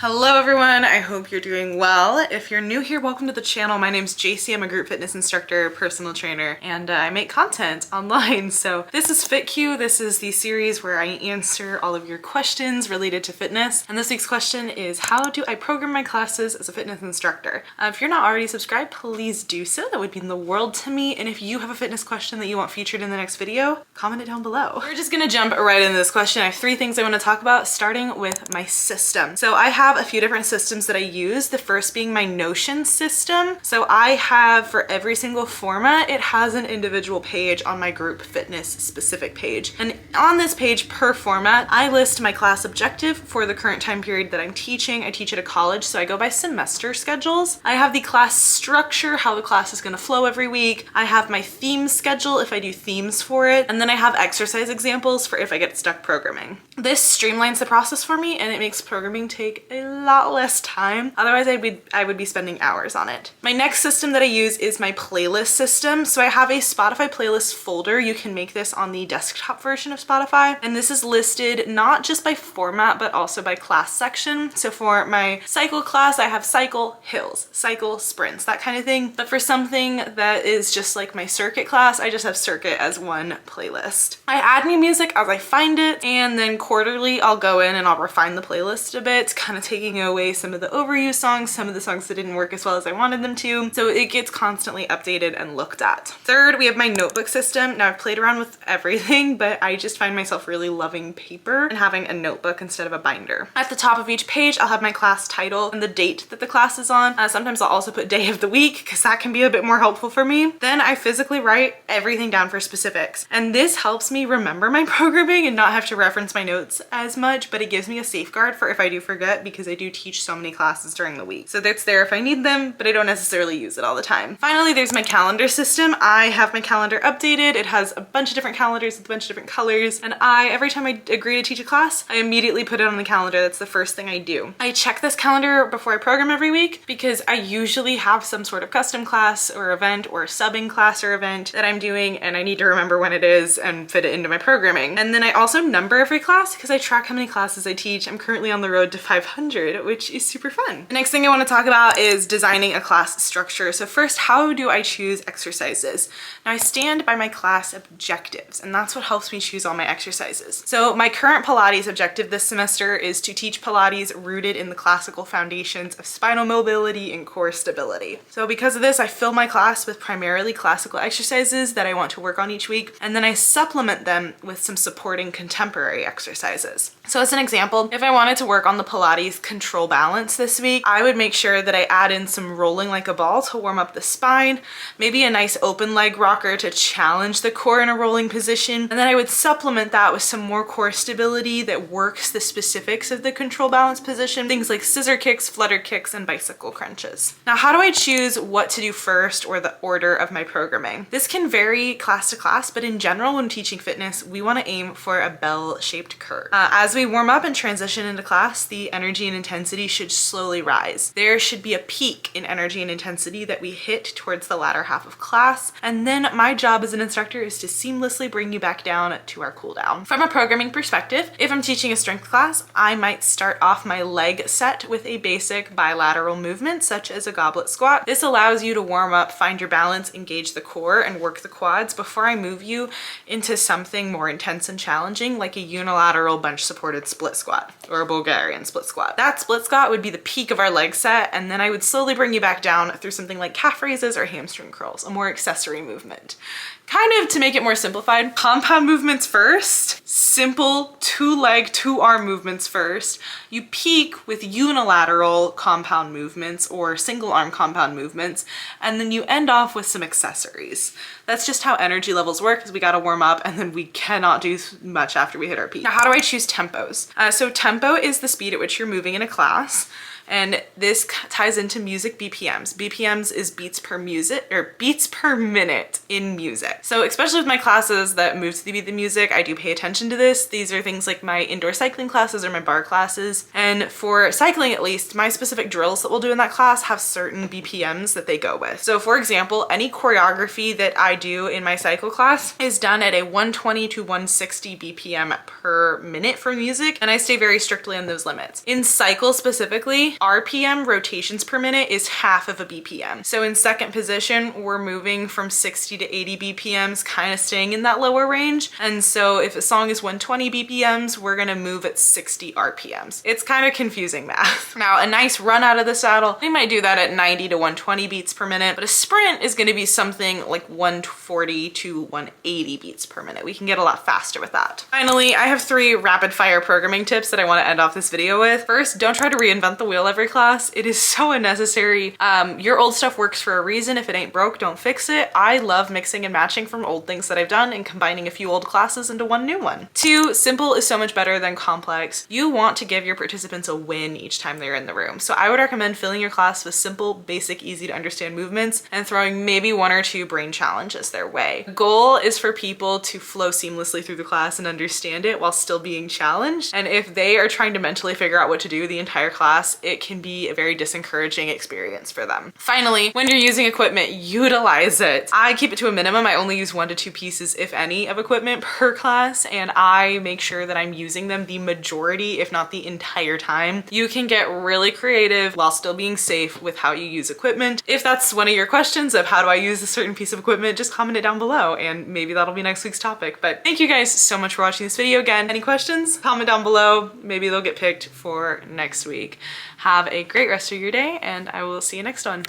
Hello everyone, I hope you're doing well. If you're new here, welcome to the channel. My name's Jaycee, I'm a group fitness instructor, personal trainer, and I make content online. So this is FitQ. This is the series where I answer all of your questions related to fitness. And this week's question is, how do I program my classes as a fitness instructor? If you're not already subscribed, please do so. That would mean the world to me. And if you have a fitness question that you want featured in the next video, comment it down below. We're just gonna jump right into this question. I have three things I want to talk about, starting with my system. So I have a few different systems that I use. The first being my Notion system. So I have, for every single format, it has an individual page on my group fitness specific page. And on this page per format, I list my class objective for the current time period that I'm teaching. I teach at a college, so I go by semester schedules. I have the class structure, how the class is going to flow every week. I have my theme schedule if I do themes for it. And then I have exercise examples for if I get stuck programming. This streamlines the process for me and it makes programming take a lot less time. Otherwise, I would be spending hours on it. My next system that I use is my playlist system. So I have a Spotify playlist folder. You can make this on the desktop version of Spotify. And this is listed not just by format, but also by class section. So for my cycle class, I have cycle, hills, cycle, sprints, that kind of thing. But for something that is just like my circuit class, I just have circuit as one playlist. I add new music as I find it. And then quarterly, I'll go in and I'll refine the playlist a bit, kind of taking away some of the overused songs, some of the songs that didn't work as well as I wanted them to. So it gets constantly updated and looked at. Third, we have my notebook system. Now I've played around with everything, but I just find myself really loving paper and having a notebook instead of a binder. At the top of each page, I'll have my class title and the date that the class is on. Sometimes I'll also put day of the week because that can be a bit more helpful for me. Then I physically write everything down for specifics. And this helps me remember my programming and not have to reference my notes as much, but it gives me a safeguard for if I do forget, because I do teach so many classes during the week. So that's there if I need them, but I don't necessarily use it all the time. Finally, there's my calendar system. I have my calendar updated. It has a bunch of different calendars with a bunch of different colors. And every time I agree to teach a class, I immediately put it on the calendar. That's the first thing I do. I check this calendar before I program every week because I usually have some sort of custom class or event or subbing class or event that I'm doing, and I need to remember when it is and fit it into my programming. And then I also number every class because I track how many classes I teach. I'm currently on the road to 500, which is super fun. The next thing I want to talk about is designing a class structure. So first, how do I choose exercises? Now I stand by my class objectives, and that's what helps me choose all my exercises. So my current Pilates objective this semester is to teach Pilates rooted in the classical foundations of spinal mobility and core stability. So because of this, I fill my class with primarily classical exercises that I want to work on each week, and then I supplement them with some supporting contemporary exercises. So as an example, if I wanted to work on the Pilates control balance this week, I would make sure that I add in some rolling like a ball to warm up the spine, maybe a nice open leg rocker to challenge the core in a rolling position, and then I would supplement that with some more core stability that works the specifics of the control balance position, things like scissor kicks, flutter kicks, and bicycle crunches. Now, how do I choose what to do first or the order of my programming? This can vary class to class, but in general, when teaching fitness, we want to aim for a bell-shaped curve. As we warm up and transition into class, the energy and intensity should slowly rise. There should be a peak in energy and intensity that we hit towards the latter half of class, and then my job as an instructor is to seamlessly bring you back down to our cool down. From a programming perspective, if I'm teaching a strength class, I might start off my leg set with a basic bilateral movement such as a goblet squat. This allows you to warm up, find your balance, engage the core, and work the quads before I move you into something more intense and challenging like a unilateral bench supported split squat or a Bulgarian split squat. That split squat would be the peak of our leg set, and then I would slowly bring you back down through something like calf raises or hamstring curls, a more accessory movement. Kind of to make it more simplified, compound movements first, simple two-leg, two-arm movements first. You peak with unilateral compound movements or single-arm compound movements, and then you end off with some accessories. That's just how energy levels work, because we gotta warm up and then we cannot do much after we hit our peak. Now, how do I choose tempos? So tempo is the speed at which you're moving in a class. And this ties into music BPMs. BPMs is beats per minute in music. So especially with my classes that move to the beat of the music, I do pay attention to this. These are things like my indoor cycling classes or my bar classes. And for cycling, at least, my specific drills that we'll do in that class have certain BPMs that they go with. So for example, any choreography that I do in my cycle class is done at a 120 to 160 BPM per minute for music. And I stay very strictly on those limits. In cycle specifically, RPM, rotations per minute, is half of a BPM. So in second position, we're moving from 60 to 80 BPMs, kind of staying in that lower range. And so if a song is 120 BPMs, we're gonna move at 60 RPMs. It's kind of confusing math. Now, a nice run out of the saddle, we might do that at 90 to 120 beats per minute, but a sprint is gonna be something like 140 to 180 beats per minute. We can get a lot faster with that. Finally, I have 3 rapid fire programming tips that I want to end off this video with. First, don't try to reinvent the wheel every class. It is so unnecessary. Your old stuff works for a reason. If it ain't broke, don't fix it. I love mixing and matching from old things that I've done and combining a few old classes into one new one. 2, simple is so much better than complex. You want to give your participants a win each time they're in the room. So I would recommend filling your class with simple, basic, easy to understand movements and throwing maybe 1 or 2 brain challenges their way. The goal is for people to flow seamlessly through the class and understand it while still being challenged. And if they are trying to mentally figure out what to do the entire class, it can be a very disencouraging experience for them. Finally, when you're using equipment, utilize it. I keep it to a minimum. I only use 1 to 2 pieces, if any, of equipment per class, and I make sure that I'm using them the majority, if not the entire time. You can get really creative while still being safe with how you use equipment. If that's one of your questions of how do I use a certain piece of equipment, just comment it down below and maybe that'll be next week's topic. But thank you guys so much for watching this video. Again, any questions? Comment down below. Maybe they'll get picked for next week. Have a great rest of your day and I will see you next one.